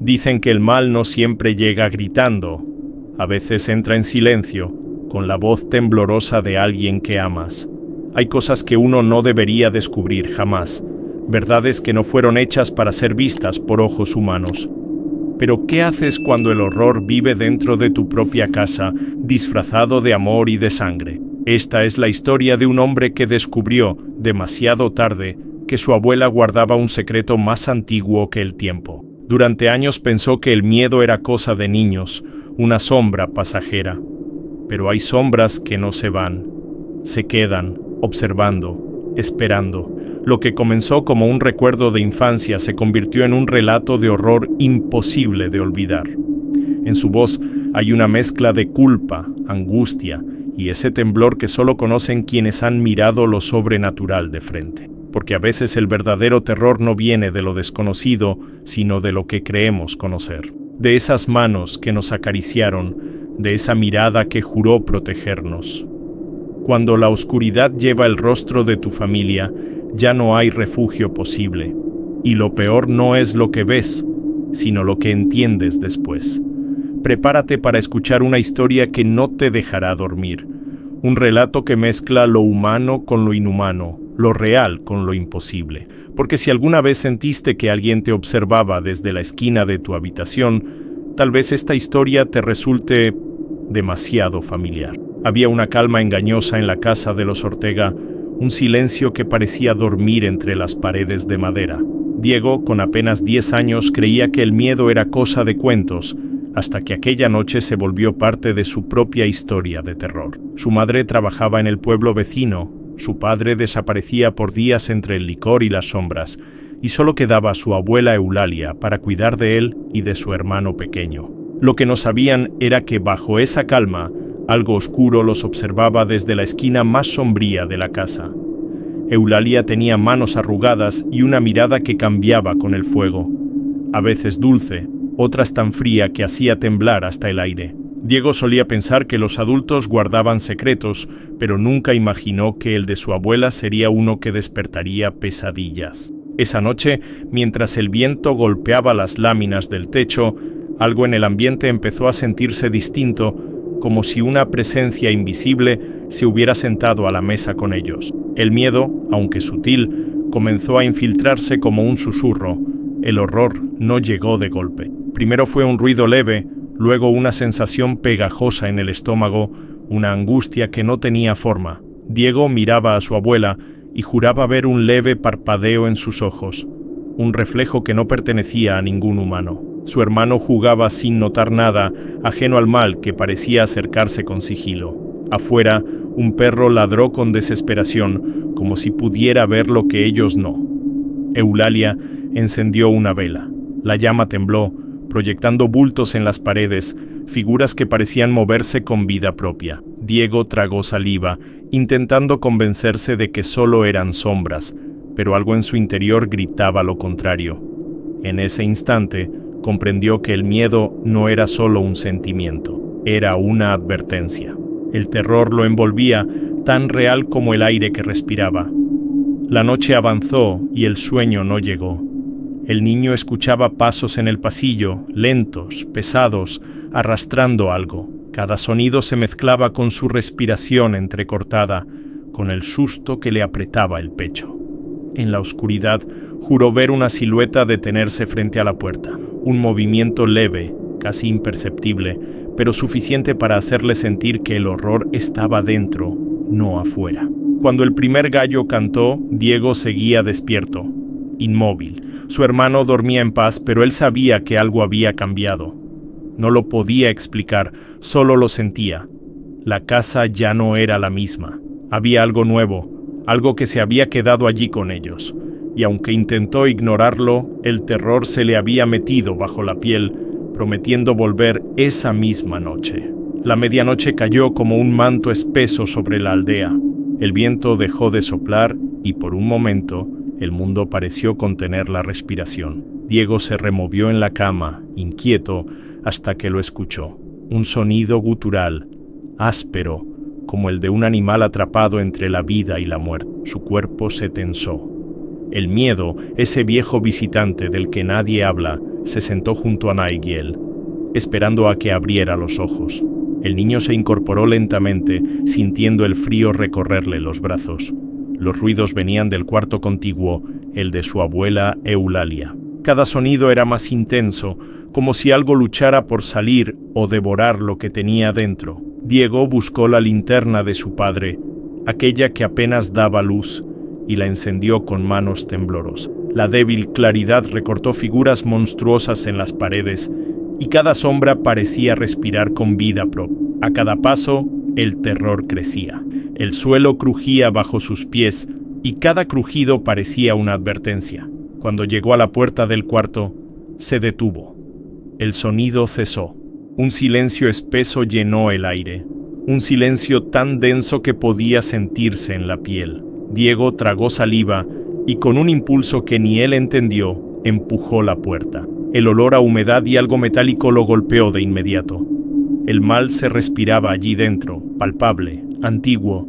Dicen que el mal no siempre llega gritando, a veces entra en silencio, con la voz temblorosa de alguien que amas. Hay cosas que uno no debería descubrir jamás, verdades que no fueron hechas para ser vistas por ojos humanos. Pero ¿qué haces cuando el horror vive dentro de tu propia casa, disfrazado de amor y de sangre? Esta es la historia de un hombre que descubrió, demasiado tarde, que su abuela guardaba un secreto más antiguo que el tiempo. Durante años pensó que el miedo era cosa de niños, una sombra pasajera. Pero hay sombras que no se van, se quedan, observando, esperando. Lo que comenzó como un recuerdo de infancia se convirtió en un relato de horror imposible de olvidar. En su voz hay una mezcla de culpa, angustia y ese temblor que solo conocen quienes han mirado lo sobrenatural de frente. Porque a veces el verdadero terror no viene de lo desconocido, sino de lo que creemos conocer. De esas manos que nos acariciaron, de esa mirada que juró protegernos. Cuando la oscuridad lleva el rostro de tu familia, ya no hay refugio posible. Y lo peor no es lo que ves, sino lo que entiendes después. Prepárate para escuchar una historia que no te dejará dormir. Un relato que mezcla lo humano con lo inhumano, lo real con lo imposible. Porque si alguna vez sentiste que alguien te observaba desde la esquina de tu habitación, tal vez esta historia te resulte demasiado familiar. Había una calma engañosa en la casa de los Ortega, un silencio que parecía dormir entre las paredes de madera. Diego, con apenas 10 años, creía que el miedo era cosa de cuentos, hasta que aquella noche se volvió parte de su propia historia de terror. Su madre trabajaba en el pueblo vecino, su padre desaparecía por días entre el licor y las sombras, y solo quedaba su abuela Eulalia para cuidar de él y de su hermano pequeño. Lo que no sabían era que bajo esa calma, algo oscuro los observaba desde la esquina más sombría de la casa. Eulalia tenía manos arrugadas y una mirada que cambiaba con el fuego, a veces dulce, otras tan fría que hacía temblar hasta el aire. Diego solía pensar que los adultos guardaban secretos, pero nunca imaginó que el de su abuela sería uno que despertaría pesadillas. Esa noche, mientras el viento golpeaba las láminas del techo, algo en el ambiente empezó a sentirse distinto, como si una presencia invisible se hubiera sentado a la mesa con ellos. El miedo, aunque sutil, comenzó a infiltrarse como un susurro. El horror no llegó de golpe. Primero fue un ruido leve, luego una sensación pegajosa en el estómago, una angustia que no tenía forma. Diego miraba a su abuela y juraba ver un leve parpadeo en sus ojos, un reflejo que no pertenecía a ningún humano. Su hermano jugaba sin notar nada, ajeno al mal que parecía acercarse con sigilo. Afuera, un perro ladró con desesperación, como si pudiera ver lo que ellos no. Eulalia encendió una vela. La llama tembló, proyectando bultos en las paredes, figuras que parecían moverse con vida propia. Diego tragó saliva, intentando convencerse de que solo eran sombras, pero algo en su interior gritaba lo contrario. En ese instante, comprendió que el miedo no era solo un sentimiento, era una advertencia. El terror lo envolvía, tan real como el aire que respiraba. La noche avanzó y el sueño no llegó. El niño escuchaba pasos en el pasillo, lentos, pesados, arrastrando algo. Cada sonido se mezclaba con su respiración entrecortada, con el susto que le apretaba el pecho. En la oscuridad, juró ver una silueta detenerse frente a la puerta. Un movimiento leve, casi imperceptible, pero suficiente para hacerle sentir que el horror estaba dentro, no afuera. Cuando el primer gallo cantó, Diego seguía despierto, inmóvil. Su hermano dormía en paz, pero él sabía que algo había cambiado. No lo podía explicar, solo lo sentía. La casa ya no era la misma. Había algo nuevo, algo que se había quedado allí con ellos. Y aunque intentó ignorarlo, el terror se le había metido bajo la piel, prometiendo volver esa misma noche. La medianoche cayó como un manto espeso sobre la aldea. El viento dejó de soplar y por un momento el mundo pareció contener la respiración. Diego se removió en la cama, inquieto, hasta que lo escuchó. Un sonido gutural, áspero, como el de un animal atrapado entre la vida y la muerte. Su cuerpo se tensó. El miedo, ese viejo visitante del que nadie habla, se sentó junto a Nigel, esperando a que abriera los ojos. El niño se incorporó lentamente, sintiendo el frío recorrerle los brazos. Los ruidos venían del cuarto contiguo, el de su abuela Eulalia. Cada sonido era más intenso, como si algo luchara por salir o devorar lo que tenía dentro. Diego buscó la linterna de su padre, aquella que apenas daba luz, y la encendió con manos temblorosas. La débil claridad recortó figuras monstruosas en las paredes, y cada sombra parecía respirar con vida propia. A cada paso, el terror crecía. El suelo crujía bajo sus pies, y cada crujido parecía una advertencia. Cuando llegó a la puerta del cuarto, se detuvo. El sonido cesó. Un silencio espeso llenó el aire. Un silencio tan denso que podía sentirse en la piel. Diego tragó saliva y con un impulso que ni él entendió, empujó la puerta. El olor a humedad y algo metálico lo golpeó de inmediato. El mal se respiraba allí dentro, palpable, antiguo.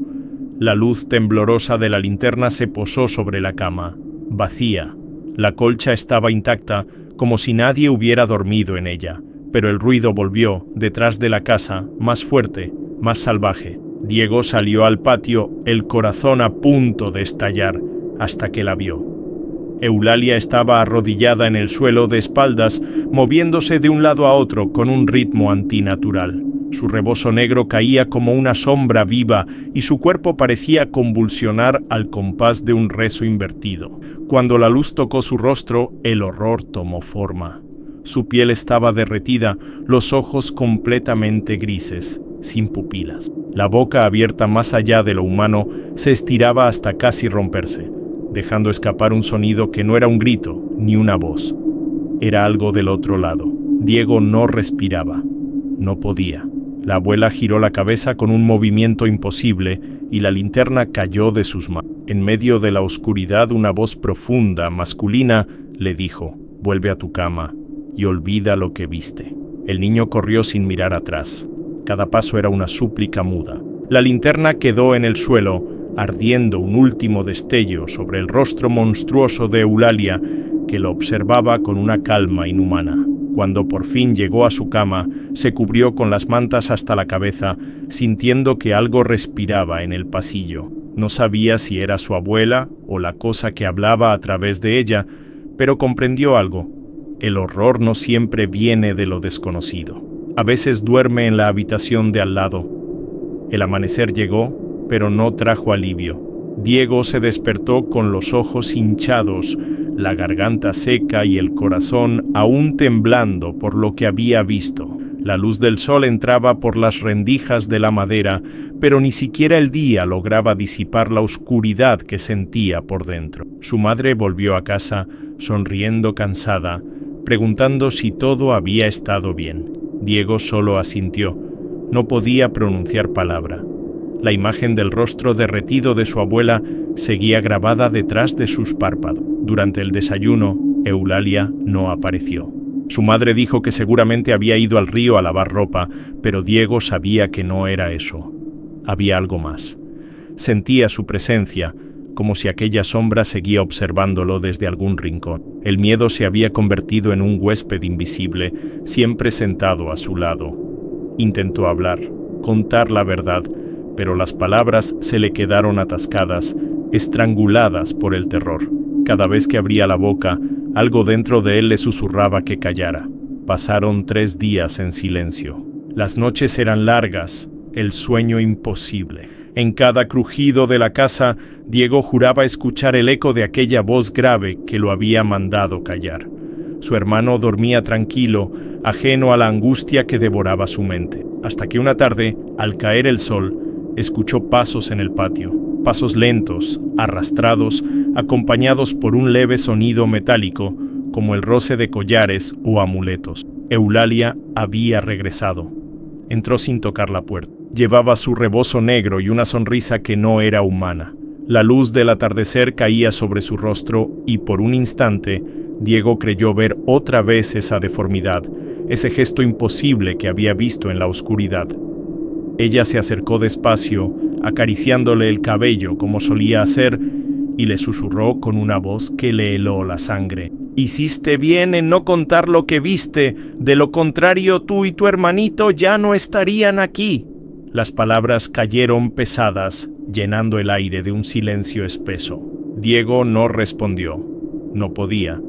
La luz temblorosa de la linterna se posó sobre la cama, vacía. La colcha estaba intacta, como si nadie hubiera dormido en ella, pero el ruido volvió, detrás de la casa, más fuerte, más salvaje. Diego salió al patio, el corazón a punto de estallar, hasta que la vio. Eulalia estaba arrodillada en el suelo de espaldas, moviéndose de un lado a otro con un ritmo antinatural. Su rebozo negro caía como una sombra viva y su cuerpo parecía convulsionar al compás de un rezo invertido. Cuando la luz tocó su rostro, el horror tomó forma. Su piel estaba derretida, los ojos completamente grises, sin pupilas. La boca, abierta más allá de lo humano, se estiraba hasta casi romperse, dejando escapar un sonido que no era un grito ni una voz. Era algo del otro lado. Diego no respiraba. No podía. La abuela giró la cabeza con un movimiento imposible y la linterna cayó de sus manos. En medio de la oscuridad, una voz profunda, masculina, le dijo: «Vuelve a tu cama y olvida lo que viste». El niño corrió sin mirar atrás. Cada paso era una súplica muda. La linterna quedó en el suelo, ardiendo un último destello sobre el rostro monstruoso de Eulalia, que lo observaba con una calma inhumana. Cuando por fin llegó a su cama, se cubrió con las mantas hasta la cabeza, sintiendo que algo respiraba en el pasillo. No sabía si era su abuela o la cosa que hablaba a través de ella, pero comprendió algo. El horror no siempre viene de lo desconocido. A veces duerme en la habitación de al lado. El amanecer llegó, pero no trajo alivio. Diego se despertó con los ojos hinchados, la garganta seca y el corazón aún temblando por lo que había visto. La luz del sol entraba por las rendijas de la madera, pero ni siquiera el día lograba disipar la oscuridad que sentía por dentro. Su madre volvió a casa, sonriendo cansada, preguntando si todo había estado bien. Diego solo asintió. No podía pronunciar palabra. La imagen del rostro derretido de su abuela seguía grabada detrás de sus párpados. Durante el desayuno, Eulalia no apareció. Su madre dijo que seguramente había ido al río a lavar ropa, pero Diego sabía que no era eso. Había algo más. Sentía su presencia, como si aquella sombra seguía observándolo desde algún rincón. El miedo se había convertido en un huésped invisible, siempre sentado a su lado. Intentó hablar, contar la verdad, pero las palabras se le quedaron atascadas, estranguladas por el terror. Cada vez que abría la boca, algo dentro de él le susurraba que callara. Pasaron 3 días en silencio. Las noches eran largas, el sueño imposible. En cada crujido de la casa, Diego juraba escuchar el eco de aquella voz grave que lo había mandado callar. Su hermano dormía tranquilo, ajeno a la angustia que devoraba su mente, hasta que una tarde, al caer el sol, escuchó pasos en el patio, pasos lentos, arrastrados, acompañados por un leve sonido metálico, como el roce de collares o amuletos. Eulalia había regresado. Entró sin tocar la puerta. Llevaba su rebozo negro y una sonrisa que no era humana. La luz del atardecer caía sobre su rostro y por un instante Diego creyó ver otra vez esa deformidad, ese gesto imposible que había visto en la oscuridad. Ella se acercó despacio, acariciándole el cabello como solía hacer, y le susurró con una voz que le heló la sangre: Hiciste bien en no contar lo que viste, de lo contrario tú y tu hermanito ya no estarían aquí. Las palabras cayeron pesadas, llenando el aire de un silencio espeso. Diego no respondió. No podía.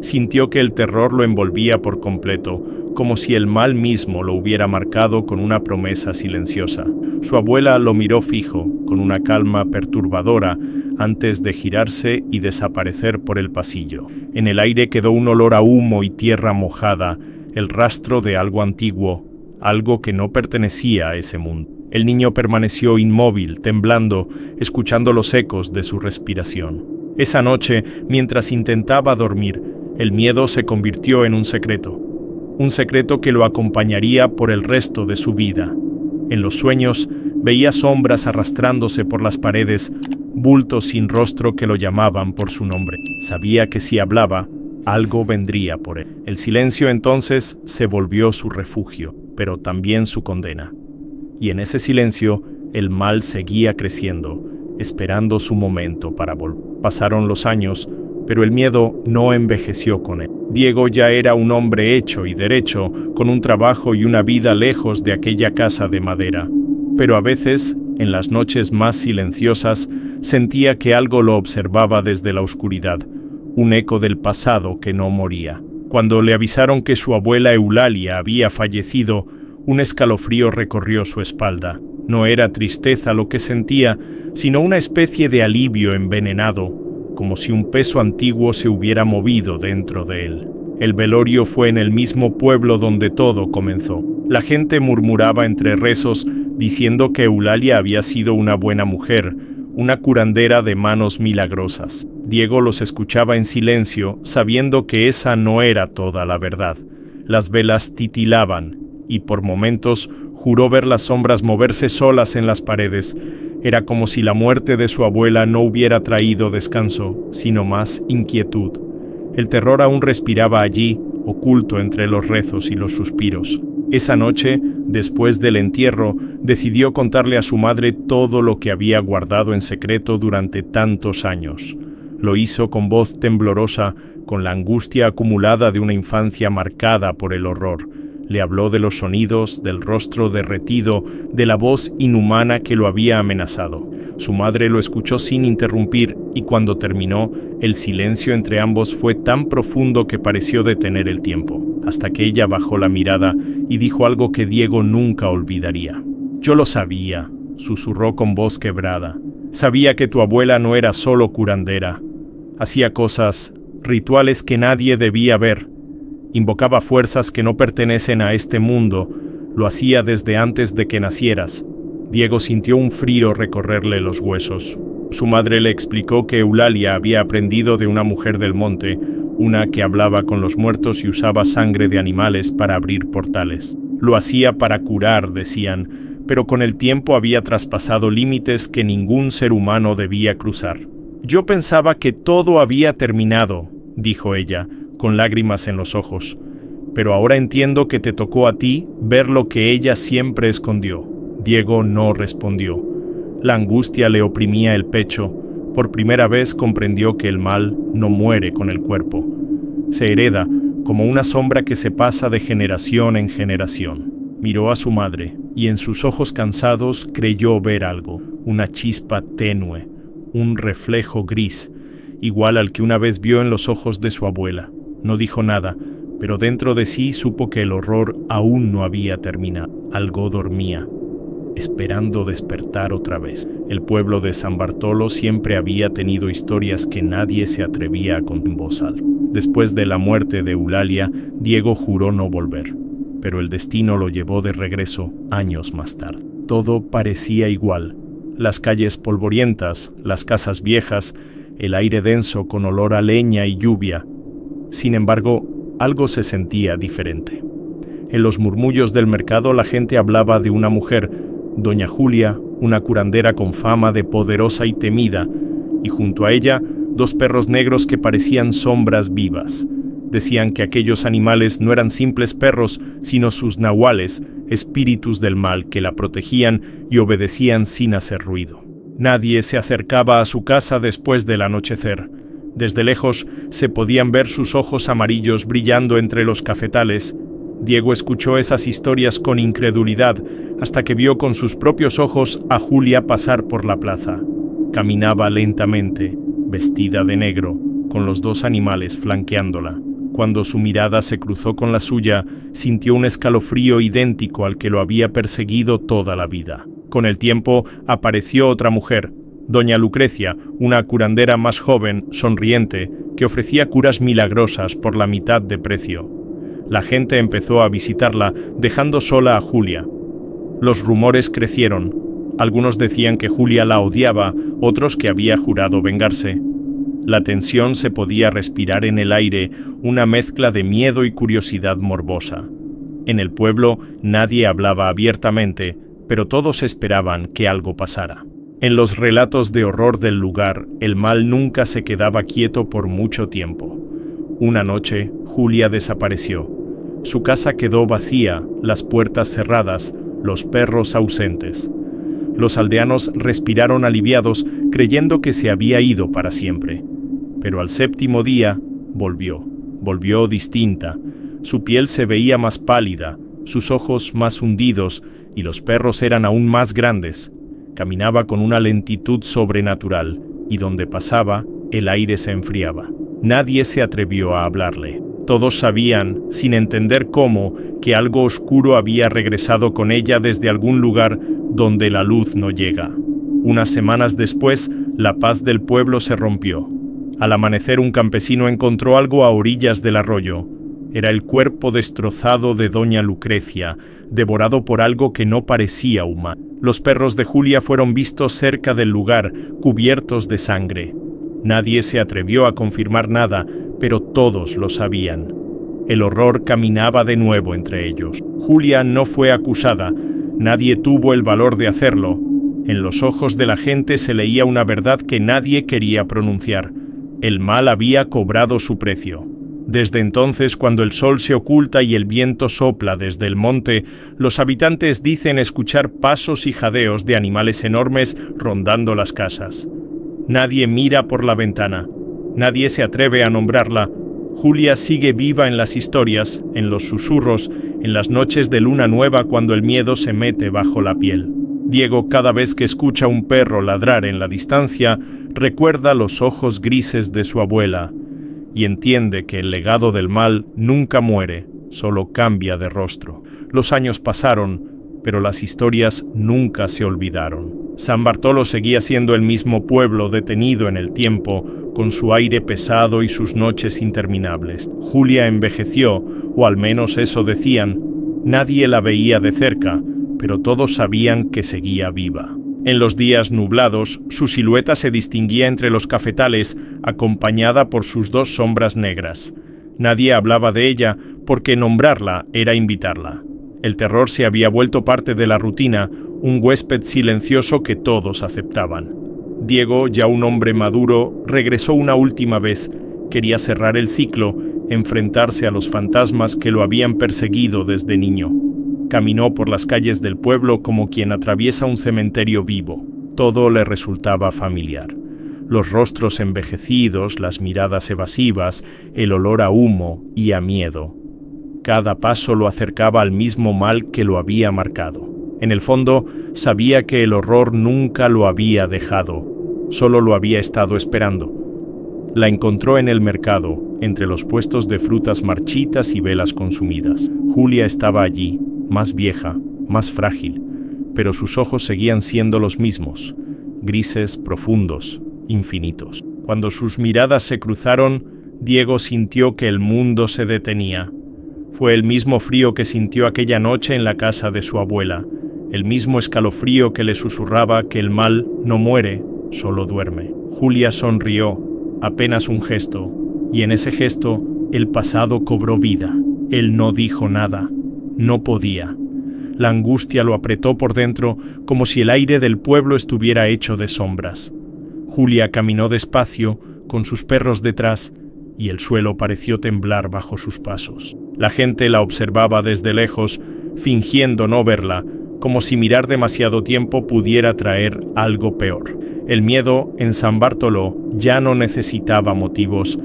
Sintió que el terror lo envolvía por completo, como si el mal mismo lo hubiera marcado con una promesa silenciosa. Su abuela lo miró fijo, con una calma perturbadora, antes de girarse y desaparecer por el pasillo. En el aire quedó un olor a humo y tierra mojada, el rastro de algo antiguo, algo que no pertenecía a ese mundo. El niño permaneció inmóvil, temblando, escuchando los ecos de su respiración. Esa noche, mientras intentaba dormir, el miedo se convirtió en un secreto que lo acompañaría por el resto de su vida. En los sueños, veía sombras arrastrándose por las paredes, bultos sin rostro que lo llamaban por su nombre. Sabía que si hablaba, algo vendría por él. El silencio entonces se volvió su refugio, pero también su condena. Y en ese silencio, el mal seguía creciendo, esperando su momento para volver. Pasaron los años, pero el miedo no envejeció con él. Diego ya era un hombre hecho y derecho, con un trabajo y una vida lejos de aquella casa de madera. Pero a veces, en las noches más silenciosas, sentía que algo lo observaba desde la oscuridad, un eco del pasado que no moría. Cuando le avisaron que su abuela Eulalia había fallecido, un escalofrío recorrió su espalda. No era tristeza lo que sentía, sino una especie de alivio envenenado, como si un peso antiguo se hubiera movido dentro de él. El velorio fue en el mismo pueblo donde todo comenzó. La gente murmuraba entre rezos, diciendo que Eulalia había sido una buena mujer, una curandera de manos milagrosas. Diego los escuchaba en silencio, sabiendo que esa no era toda la verdad. Las velas titilaban, y por momentos juró ver las sombras moverse solas en las paredes. Era como si la muerte de su abuela no hubiera traído descanso, sino más inquietud. El terror aún respiraba allí, oculto entre los rezos y los suspiros. Esa noche, después del entierro, decidió contarle a su madre todo lo que había guardado en secreto durante tantos años. Lo hizo con voz temblorosa, con la angustia acumulada de una infancia marcada por el horror. Le habló de los sonidos, del rostro derretido, de la voz inhumana que lo había amenazado. Su madre lo escuchó sin interrumpir y cuando terminó, el silencio entre ambos fue tan profundo que pareció detener el tiempo, hasta que ella bajó la mirada y dijo algo que Diego nunca olvidaría. «Yo lo sabía», susurró con voz quebrada. «Sabía que tu abuela no era solo curandera. Hacía cosas, rituales que nadie debía ver. Invocaba fuerzas que no pertenecen a este mundo. Lo hacía desde antes de que nacieras». Diego sintió un frío recorrerle los huesos. Su madre le explicó que Eulalia había aprendido de una mujer del monte, una que hablaba con los muertos y usaba sangre de animales para abrir portales. Lo hacía para curar, decían, pero con el tiempo había traspasado límites que ningún ser humano debía cruzar. «Yo pensaba que todo había terminado», dijo ella, con lágrimas en los ojos, «pero ahora entiendo que te tocó a ti ver lo que ella siempre escondió». Diego no respondió. La angustia le oprimía el pecho. Por primera vez comprendió que el mal no muere con el cuerpo. Se hereda como una sombra que se pasa de generación en generación. Miró a su madre y en sus ojos cansados creyó ver algo, una chispa tenue, un reflejo gris, igual al que una vez vio en los ojos de su abuela. No dijo nada, pero dentro de sí supo que el horror aún no había terminado. Algo dormía, esperando despertar otra vez. El pueblo de San Bartolo siempre había tenido historias que nadie se atrevía a contar en voz alta. Después de la muerte de Eulalia, Diego juró no volver, pero el destino lo llevó de regreso años más tarde. Todo parecía igual. Las calles polvorientas, las casas viejas, el aire denso con olor a leña y lluvia. Sin embargo, algo se sentía diferente. En los murmullos del mercado la gente hablaba de una mujer, Doña Julia, una curandera con fama de poderosa y temida, y junto a ella, dos perros negros que parecían sombras vivas. Decían que aquellos animales no eran simples perros, sino sus nahuales, espíritus del mal que la protegían y obedecían sin hacer ruido. Nadie se acercaba a su casa después del anochecer. Desde lejos se podían ver sus ojos amarillos brillando entre los cafetales. Diego escuchó esas historias con incredulidad hasta que vio con sus propios ojos a Julia pasar por la plaza. Caminaba lentamente, vestida de negro, con los dos animales flanqueándola. Cuando su mirada se cruzó con la suya, sintió un escalofrío idéntico al que lo había perseguido toda la vida. Con el tiempo apareció otra mujer, doña Lucrecia, una curandera más joven, sonriente, que ofrecía curas milagrosas por la mitad de precio. La gente empezó a visitarla, dejando sola a Julia. Los rumores crecieron. Algunos decían que Julia la odiaba, otros que había jurado vengarse. La tensión se podía respirar en el aire, una mezcla de miedo y curiosidad morbosa. En el pueblo nadie hablaba abiertamente, pero todos esperaban que algo pasara. En los relatos de horror del lugar, el mal nunca se quedaba quieto por mucho tiempo. Una noche, Julia desapareció. Su casa quedó vacía, las puertas cerradas, los perros ausentes. Los aldeanos respiraron aliviados, creyendo que se había ido para siempre. Pero al séptimo día, volvió distinta. Su piel se veía más pálida, sus ojos más hundidos, y los perros eran aún más grandes. Caminaba con una lentitud sobrenatural, y donde pasaba, el aire se enfriaba. Nadie se atrevió a hablarle. Todos sabían, sin entender cómo, que algo oscuro había regresado con ella desde algún lugar donde la luz no llega. Unas semanas después, la paz del pueblo se rompió. Al amanecer, un campesino encontró algo a orillas del arroyo. Era el cuerpo destrozado de doña Lucrecia, devorado por algo que no parecía humano. Los perros de Julia fueron vistos cerca del lugar, cubiertos de sangre. Nadie se atrevió a confirmar nada, pero todos lo sabían. El horror caminaba de nuevo entre ellos. Julia no fue acusada, nadie tuvo el valor de hacerlo. En los ojos de la gente se leía una verdad que nadie quería pronunciar. El mal había cobrado su precio. Desde entonces, cuando el sol se oculta y el viento sopla desde el monte, los habitantes dicen escuchar pasos y jadeos de animales enormes rondando las casas. Nadie mira por la ventana. Nadie se atreve a nombrarla. Julia sigue viva en las historias, en los susurros, en las noches de luna nueva cuando el miedo se mete bajo la piel. Diego, cada vez que escucha un perro ladrar en la distancia, recuerda los ojos grises de su abuela y entiende que el legado del mal nunca muere, solo cambia de rostro. Los años pasaron, pero las historias nunca se olvidaron. San Bartolo seguía siendo el mismo pueblo detenido en el tiempo, con su aire pesado y sus noches interminables. Julia envejeció, o al menos eso decían. Nadie la veía de cerca, pero todos sabían que seguía viva. En los días nublados, su silueta se distinguía entre los cafetales, acompañada por sus dos sombras negras. Nadie hablaba de ella, porque nombrarla era invitarla. El terror se había vuelto parte de la rutina, un huésped silencioso que todos aceptaban. Diego, ya un hombre maduro, regresó una última vez. Quería cerrar el ciclo, enfrentarse a los fantasmas que lo habían perseguido desde niño. Caminó por las calles del pueblo como quien atraviesa un cementerio vivo. Todo le resultaba familiar. Los rostros envejecidos, las miradas evasivas, el olor a humo y a miedo. Cada paso lo acercaba al mismo mal que lo había marcado. En el fondo, sabía que el horror nunca lo había dejado, solo lo había estado esperando. La encontró en el mercado, entre los puestos de frutas marchitas y velas consumidas. Julia estaba allí, más vieja, más frágil, pero sus ojos seguían siendo los mismos, grises, profundos, infinitos. Cuando sus miradas se cruzaron, Diego sintió que el mundo se detenía. Fue el mismo frío que sintió aquella noche en la casa de su abuela, el mismo escalofrío que le susurraba que el mal no muere, solo duerme. Julia sonrió, apenas un gesto, y en ese gesto el pasado cobró vida. Él no dijo nada, no podía. La angustia lo apretó por dentro como si el aire del pueblo estuviera hecho de sombras. Julia caminó despacio, con sus perros detrás, y el suelo pareció temblar bajo sus pasos. La gente la observaba desde lejos, fingiendo no verla, como si mirar demasiado tiempo pudiera traer algo peor. El miedo en San Bartoló ya no necesitaba motivos,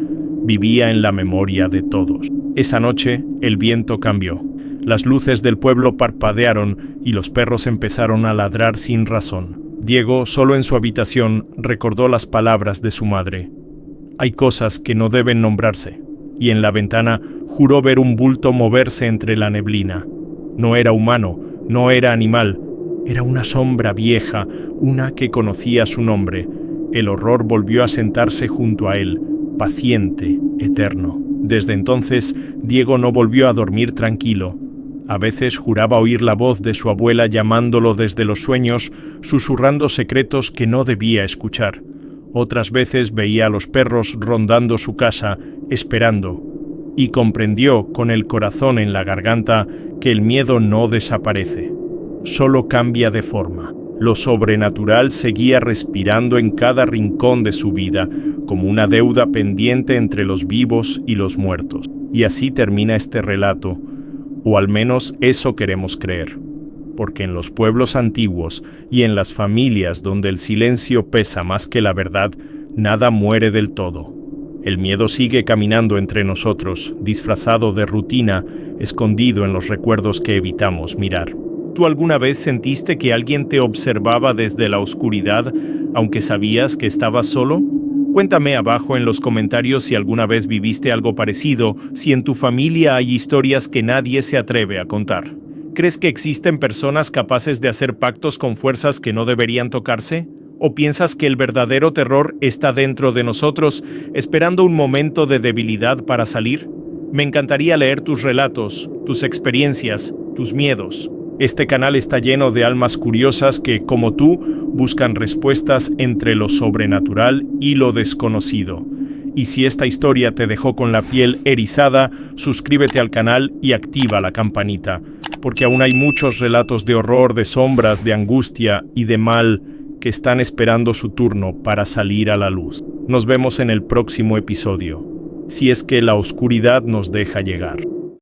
vivía en la memoria de todos. Esa noche el viento cambió. Las luces del pueblo parpadearon y los perros empezaron a ladrar sin razón. Diego, solo en su habitación, recordó las palabras de su madre. Hay cosas que no deben nombrarse. Y en la ventana juró ver un bulto moverse entre la neblina. No era humano, no era animal, era una sombra vieja, una que conocía su nombre. El horror volvió a sentarse junto a él, paciente, eterno. Desde entonces, Diego no volvió a dormir tranquilo. A veces juraba oír la voz de su abuela llamándolo desde los sueños, susurrando secretos que no debía escuchar. Otras veces veía a los perros rondando su casa, esperando, y comprendió, con el corazón en la garganta, que el miedo no desaparece, solo cambia de forma. Lo sobrenatural seguía respirando en cada rincón de su vida, como una deuda pendiente entre los vivos y los muertos. Y así termina este relato, o al menos eso queremos creer, porque en los pueblos antiguos y en las familias donde el silencio pesa más que la verdad, nada muere del todo. El miedo sigue caminando entre nosotros, disfrazado de rutina, escondido en los recuerdos que evitamos mirar. ¿Tú alguna vez sentiste que alguien te observaba desde la oscuridad, aunque sabías que estabas solo? Cuéntame abajo en los comentarios si alguna vez viviste algo parecido, si en tu familia hay historias que nadie se atreve a contar. ¿Crees que existen personas capaces de hacer pactos con fuerzas que no deberían tocarse? ¿O piensas que el verdadero terror está dentro de nosotros, esperando un momento de debilidad para salir? Me encantaría leer tus relatos, tus experiencias, tus miedos. Este canal está lleno de almas curiosas que, como tú, buscan respuestas entre lo sobrenatural y lo desconocido. Y si esta historia te dejó con la piel erizada, suscríbete al canal y activa la campanita, porque aún hay muchos relatos de horror, de sombras, de angustia y de mal que están esperando su turno para salir a la luz. Nos vemos en el próximo episodio, si es que la oscuridad nos deja llegar.